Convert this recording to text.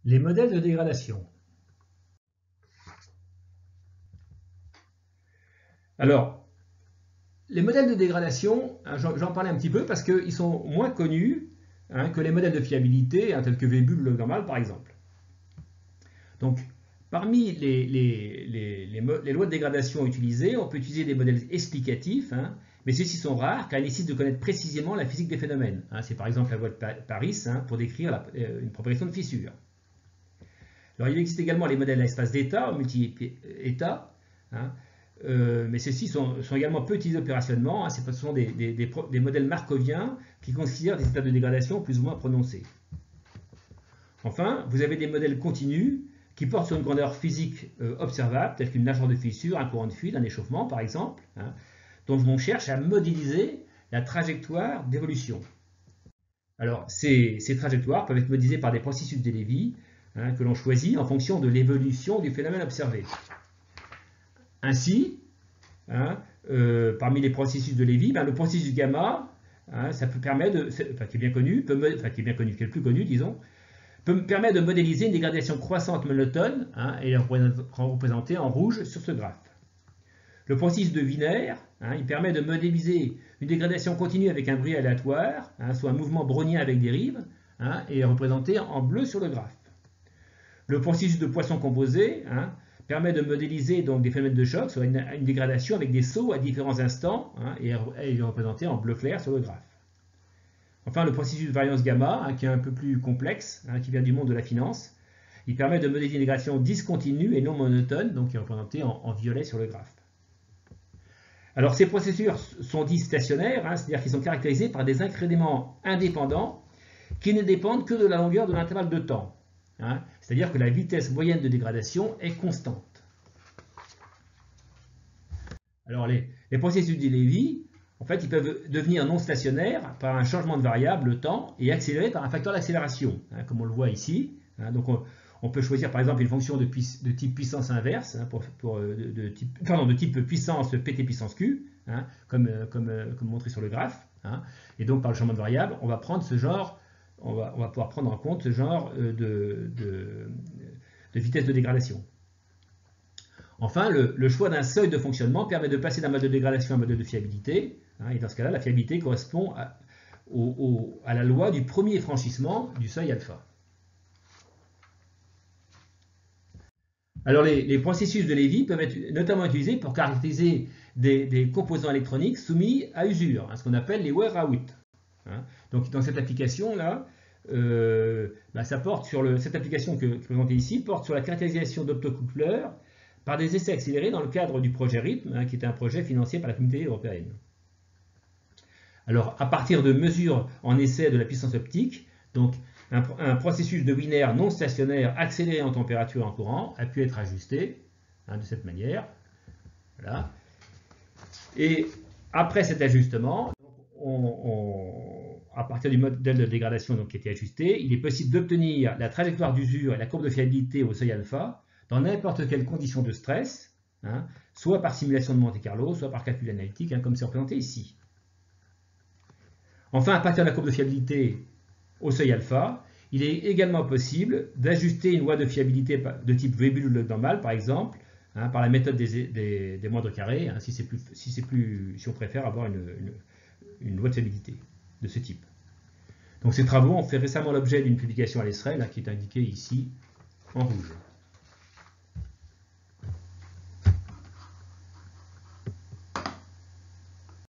Les modèles de dégradation. Alors, les modèles de dégradation, j'en parlais un petit peu parce qu'ils sont moins connus que les modèles de fiabilité, tels que Vebul, le normal par exemple. Donc, parmi les lois de dégradation utilisées, on peut utiliser des modèles explicatifs, mais ceux-ci sont rares car ils nécessitent de connaître précisément la physique des phénomènes. C'est par exemple la loi de Paris pour décrire une propagation de fissure. Alors, il existe également les modèles à espace d'état, multi-états, mais ceux-ci sont également peu utilisés opérationnellement. Ce sont des modèles markoviens qui considèrent des états de dégradation plus ou moins prononcés. Enfin, vous avez des modèles continus qui portent sur une grandeur physique observable, telle qu'une largeur de fissure, un courant de fuite, un échauffement par exemple, dont on cherche à modéliser la trajectoire d'évolution. Alors, ces trajectoires peuvent être modélisées par des processus de Lévy que l'on choisit en fonction de l'évolution du phénomène observé. Ainsi, parmi les processus de Lévy, le processus gamma, ça peut permettre qui est bien connu, qui est le plus connu, disons, peut permettre de modéliser une dégradation croissante monotone, et est représentée en rouge sur ce graphe. Le processus de Wiener, il permet de modéliser une dégradation continue avec un bruit aléatoire, soit un mouvement brownien avec dérive, et est représenté en bleu sur le graphe. Le processus de Poisson composé permet de modéliser donc des phénomènes de choc, soit une dégradation avec des sauts à différents instants, et est représenté en bleu clair sur le graphe. Enfin, le processus de variance gamma, qui est un peu plus complexe, qui vient du monde de la finance, il permet de modéliser une dégradation discontinue et non monotone, donc qui est représenté en violet sur le graphe. Alors, ces processus sont dits stationnaires, c'est-à-dire qu'ils sont caractérisés par des incréments indépendants qui ne dépendent que de la longueur de l'intervalle de temps. C'est-à-dire que la vitesse moyenne de dégradation est constante. Alors, les processus de Lévy, en fait, ils peuvent devenir non stationnaires par un changement de variable, le temps, et accélérés par un facteur d'accélération, comme on le voit ici. Donc, on peut choisir par exemple une fonction de type puissance inverse, de type puissance pt puissance q, comme montré sur le graphe. Et donc, par le changement de variable, on va prendre ce genre. On va pouvoir prendre en compte ce genre de vitesse de dégradation. Enfin, le choix d'un seuil de fonctionnement permet de passer d'un mode de dégradation à un mode de fiabilité. Et dans ce cas-là, la fiabilité correspond à la loi du premier franchissement du seuil alpha. Alors, les processus de Lévy peuvent être notamment utilisés pour caractériser des composants électroniques soumis à usure, ce qu'on appelle les wear-out. Donc, dans cette application-là, cette application que je présentais ici porte sur la caractérisation d'optocoupleurs par des essais accélérés dans le cadre du projet RITM, qui est un projet financé par la Communauté européenne. Alors, à partir de mesures en essai de la puissance optique, donc un processus de Wiener non stationnaire accéléré en température et en courant a pu être ajusté de cette manière. Voilà. Et après cet ajustement, à partir du modèle de dégradation qui a été ajusté, il est possible d'obtenir la trajectoire d'usure et la courbe de fiabilité au seuil alpha dans n'importe quelle condition de stress, soit par simulation de Monte-Carlo, soit par calcul analytique, comme c'est représenté ici. Enfin, à partir de la courbe de fiabilité au seuil alpha, il est également possible d'ajuster une loi de fiabilité de type Vebul normal, par exemple, par la méthode des moindres carrés, si on préfère avoir une loi de fiabilité de ce type. Donc ces travaux ont fait récemment l'objet d'une publication à l'ESREL, qui est indiquée ici en rouge.